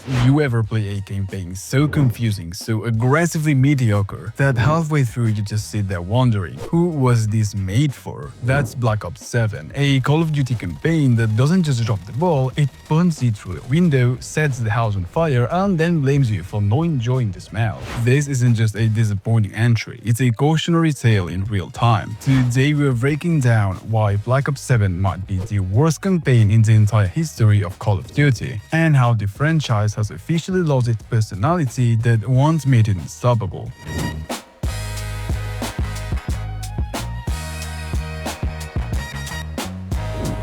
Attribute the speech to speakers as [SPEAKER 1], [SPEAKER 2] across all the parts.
[SPEAKER 1] You ever play a campaign so confusing, so aggressively mediocre, that halfway through you just sit there wondering, who was this made for? That's Black Ops 7, a Call of Duty campaign that doesn't just drop the ball, it punts it through the window, sets the house on fire, and then blames you for not enjoying the smell. This isn't just a disappointing entry, it's a cautionary tale in real time. Today we're breaking down why Black Ops 7 might be the worst campaign in the entire history of Call of Duty, and how the franchise has officially lost its personality that once made it unstoppable.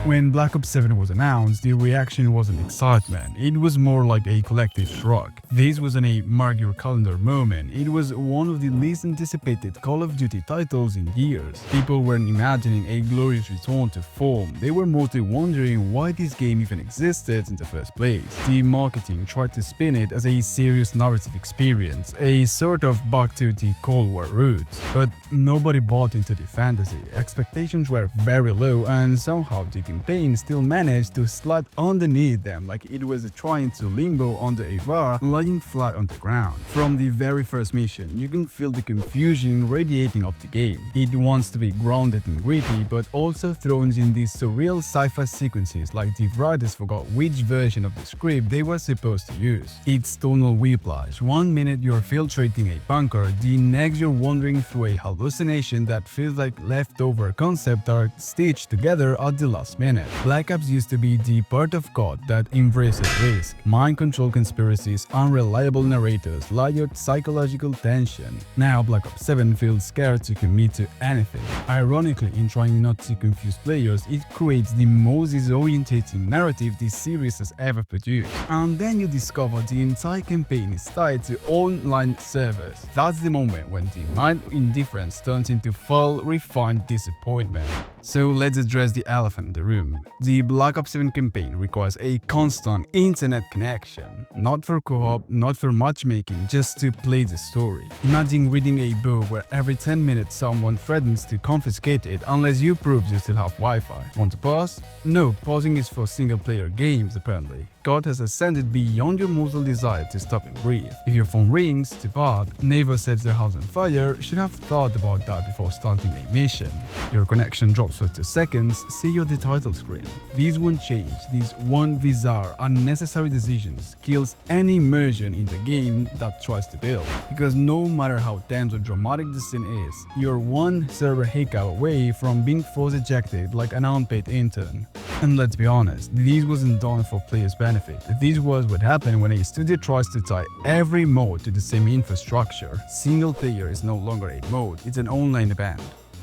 [SPEAKER 1] When Black Ops 7 was announced, the reaction wasn't excitement, it was more like a collective shrug. This wasn't a mark your calendar moment, it was one of the least anticipated Call of Duty titles in years. People weren't imagining a glorious return to form, they were mostly wondering why this game even existed in the first place. The marketing tried to spin it as a serious narrative experience, a sort of back to the Cold War roots. But nobody bought into the fantasy, expectations were very low, and somehow the campaign still managed to slide underneath them like it was trying to limbo under a bar lying flat on the ground. From the very first mission, you can feel the confusion radiating off the game. It wants to be grounded and gritty, but also throws in these surreal sci-fi sequences like the writers forgot which version of the script they were supposed to use. It's tonal whiplash. One minute you're filtrating a bunker, the next you're wandering through a hallucination that feels like leftover concept art stitched together at the last minute. Black Ops used to be the part of God that embraces risk, mind control conspiracies, unreliable narrators, layered psychological tension. Now Black Ops 7 feels scared to commit to anything. Ironically, in trying not to confuse players, it creates the most disorientating narrative this series has ever produced. And then you discover the entire campaign is tied to online servers. That's the moment when the mild indifference turns into full, refined disappointment. So let's address the elephant in the room. The Black Ops 7 campaign requires a constant internet connection. Not for co-op, not for matchmaking, just to play the story. Imagine reading a book where every 10 minutes someone threatens to confiscate it unless you prove you still have Wi-Fi. Want to pause? No, pausing is for single-player games apparently. God has ascended beyond your mortal desire to stop and breathe. If your phone rings, to part, neighbor sets their house on fire, should have thought about that before starting a mission. Your connection drops for 2 seconds, see you at the title screen. These won't change, these one bizarre, unnecessary decisions kills any immersion in the game that tries to build. Because no matter how tense or dramatic the scene is, you're one server hiccup away from being force ejected like an unpaid intern. And let's be honest, this wasn't done for players' benefit. This was what happened when a studio tries to tie every mode to the same infrastructure. Single player is no longer a mode, it's an online event.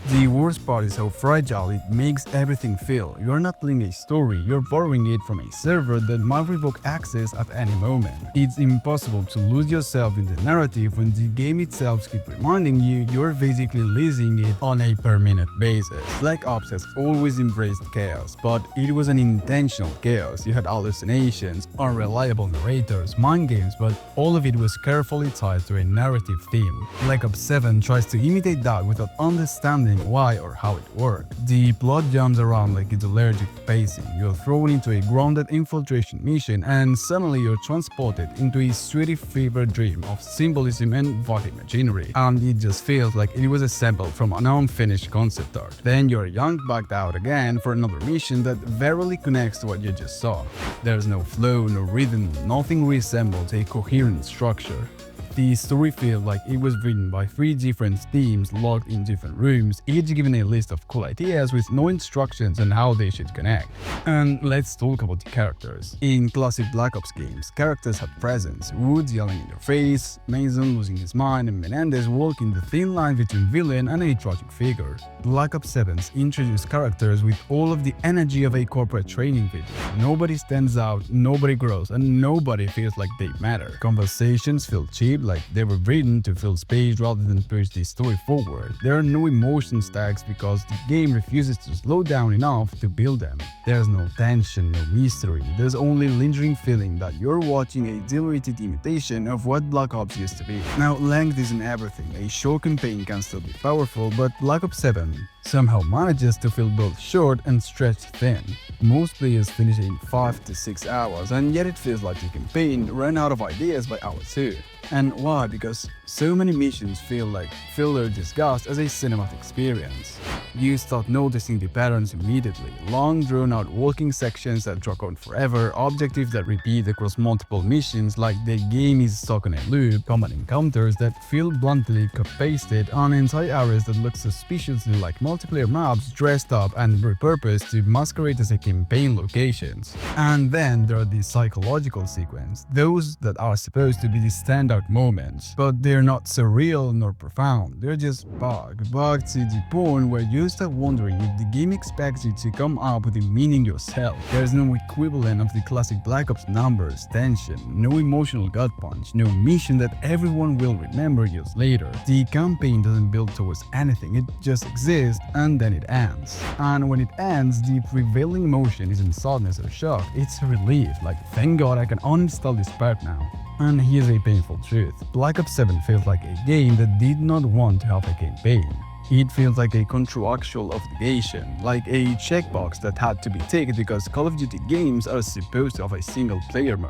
[SPEAKER 1] The worst part is how fragile it makes everything feel. You're not telling a story, you're borrowing it from a server that might revoke access at any moment. It's impossible to lose yourself in the narrative when the game itself keeps reminding you you're basically leasing it on a per-minute basis. Black Ops has always embraced chaos, but it was an intentional chaos. You had hallucinations, unreliable narrators, mind games, but all of it was carefully tied to a narrative theme. Black Ops 7 tries to imitate that without understanding why or how it worked. The plot jumps around like it's allergic to pacing. You're thrown into a grounded infiltration mission and suddenly you're transported into a sweaty fever dream of symbolism and vast imaginary. And it just feels like it was assembled from an unfinished concept art. Then you're yanked back out again for another mission that verily connects to what you just saw. There's no flow, no rhythm, nothing resembles a coherent structure. The story feels like it was written by 3 different teams locked in different rooms, each given a list of cool ideas with no instructions on how they should connect. And let's talk about the characters. In classic Black Ops games, characters had presence, Woods yelling in your face, Mason losing his mind, and Menendez walking the thin line between villain and a tragic figure. Black Ops 7's introduced characters with all of the energy of a corporate training video. Nobody stands out, nobody grows, and nobody feels like they matter. Conversations feel cheap, like they were written to fill space rather than push the story forward. There are no emotion stacks because the game refuses to slow down enough to build them. There's no tension, no mystery, there's only lingering feeling that you're watching a diluted imitation of what Black Ops used to be. Now, length isn't everything. A short campaign can still be powerful, but Black Ops 7 somehow manages to feel both short and stretched thin. Most players finish in 5 to 6 hours, and yet it feels like the campaign ran out of ideas by hour 2. And why? Because so many missions feel like filler disguised as a cinematic experience. You start noticing the patterns immediately. Long drawn-out walking sections that drag on forever, objectives that repeat across multiple missions like the game is stuck on a loop, common encounters that feel bluntly copy-pasted on entire areas that look suspiciously like multiplayer maps dressed up and repurposed to masquerade as a campaign locations. And then there are the psychological sequence, those that are supposed to be the standout moments, but they're not surreal nor profound. They're just bugged to the point where you start wondering if the game expects you to come up with the meaning yourself. There's no equivalent of the classic Black Ops numbers, tension, no emotional gut punch, no mission that everyone will remember years later. The campaign doesn't build towards anything, it just exists and then it ends. And when it ends, the prevailing emotion isn't sadness or shock, it's relief, like thank God I can uninstall this part now. And here's a painful truth. Black Ops 7 feels like a game that did not want to have a campaign. It feels like a contractual obligation, like a checkbox that had to be ticked because Call of Duty games are supposed to have a single player mode.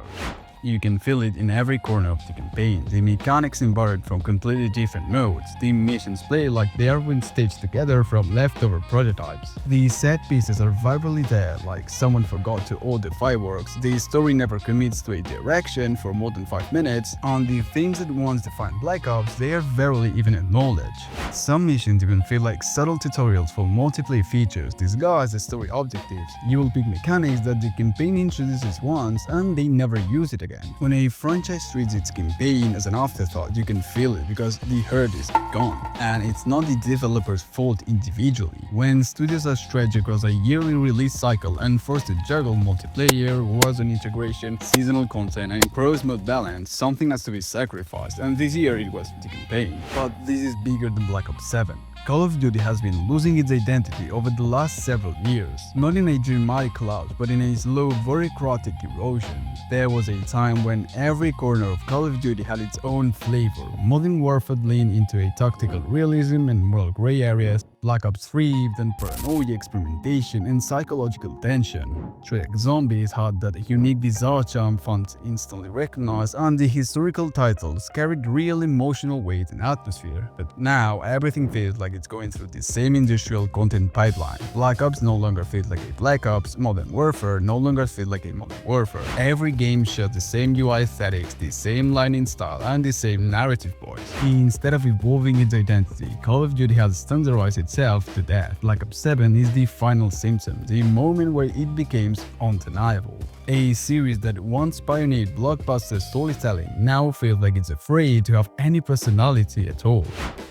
[SPEAKER 1] You can feel it in every corner of the campaign. The mechanics borrowed from completely different modes. The missions play like they are been stitched together from leftover prototypes. The set pieces are vibrantly there, like someone forgot to order fireworks. The story never commits to a direction for more than 5 minutes. On the themes that once defined Black Ops, they are barely even acknowledged. Some missions even feel like subtle tutorials for multiplayer features disguised as story objectives. You will pick mechanics that the campaign introduces once and they never use it again. When a franchise treats its campaign as an afterthought, you can feel it because the hurt is gone. And it's not the developer's fault individually. When studios are stretched across a yearly release cycle and forced to juggle multiplayer, Warzone integration, seasonal content, and cross mode balance, something has to be sacrificed, and this year it was the campaign. But this is bigger than Black Ops 7. Call of Duty has been losing its identity over the last several years, not in a dramatic collapse, but in a slow, bureaucratic erosion. There was a time when every corner of Call of Duty had its own flavor. Modern Warfare leaned into a tactical realism and moral gray areas. Black Ops thrived on paranoia, experimentation, and psychological tension. Treyarch Zombies had that unique bizarre charm fans instantly recognized, and the historical titles carried real emotional weight and atmosphere. But now everything feels like it's going through the same industrial content pipeline. Black Ops no longer feels like a Black Ops, Modern Warfare no longer feels like a Modern Warfare. Every game shares the same UI aesthetics, the same lighting style, and the same narrative voice. Instead of evolving its identity, Call of Duty has standardized itself to death. Black Ops 7 is the final symptom, the moment where it becomes undeniable. A series that once pioneered blockbuster storytelling now feels like it's afraid to have any personality at all.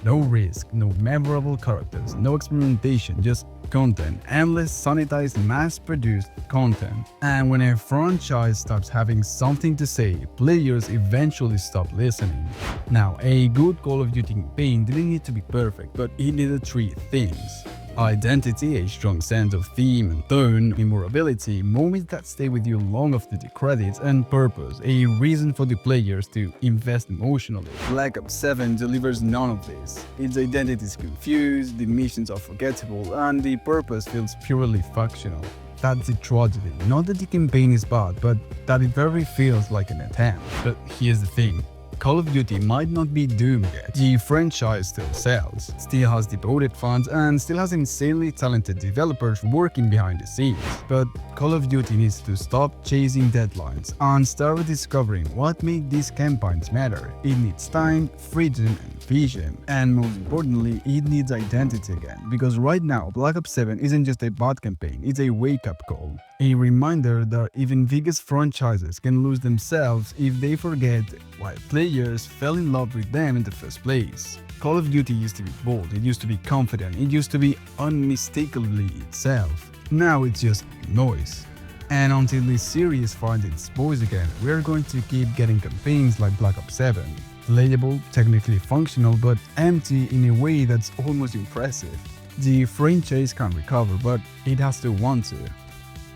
[SPEAKER 1] No risk, no memorable characters, no experimentation, just content, endless, sanitized, mass-produced content. And when a franchise stops having something to say, players eventually stop listening. Now, a good Call of Duty campaign didn't need to be perfect, but it needed 3 things. Identity, a strong sense of theme and tone, memorability, moments that stay with you long after the credits, and purpose, a reason for the players to invest emotionally. Black Ops 7 delivers none of this. Its identity is confused, the missions are forgettable, and the purpose feels purely factional. That's the tragedy. Not that the campaign is bad, but that it very feels like an attempt. But here's the thing. Call of Duty might not be doomed yet. The franchise still sells, still has devoted fans, and still has insanely talented developers working behind the scenes. But Call of Duty needs to stop chasing deadlines and start discovering what makes these campaigns matter. It needs time, freedom, and vision. And most importantly, it needs identity again. Because right now, Black Ops 7 isn't just a bad campaign, it's a wake-up call. A reminder that even biggest franchises can lose themselves if they forget why players fell in love with them in the first place. Call of Duty used to be bold, it used to be confident, it used to be unmistakably itself. Now it's just noise. And until this series finds its voice again, we're going to keep getting campaigns like Black Ops 7. Playable, technically functional, but empty in a way that's almost impressive. The franchise can recover, but it has to want to.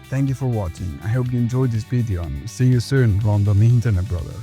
[SPEAKER 1] Thank you for watching. I hope you enjoyed this video and see you soon on the internet, brother.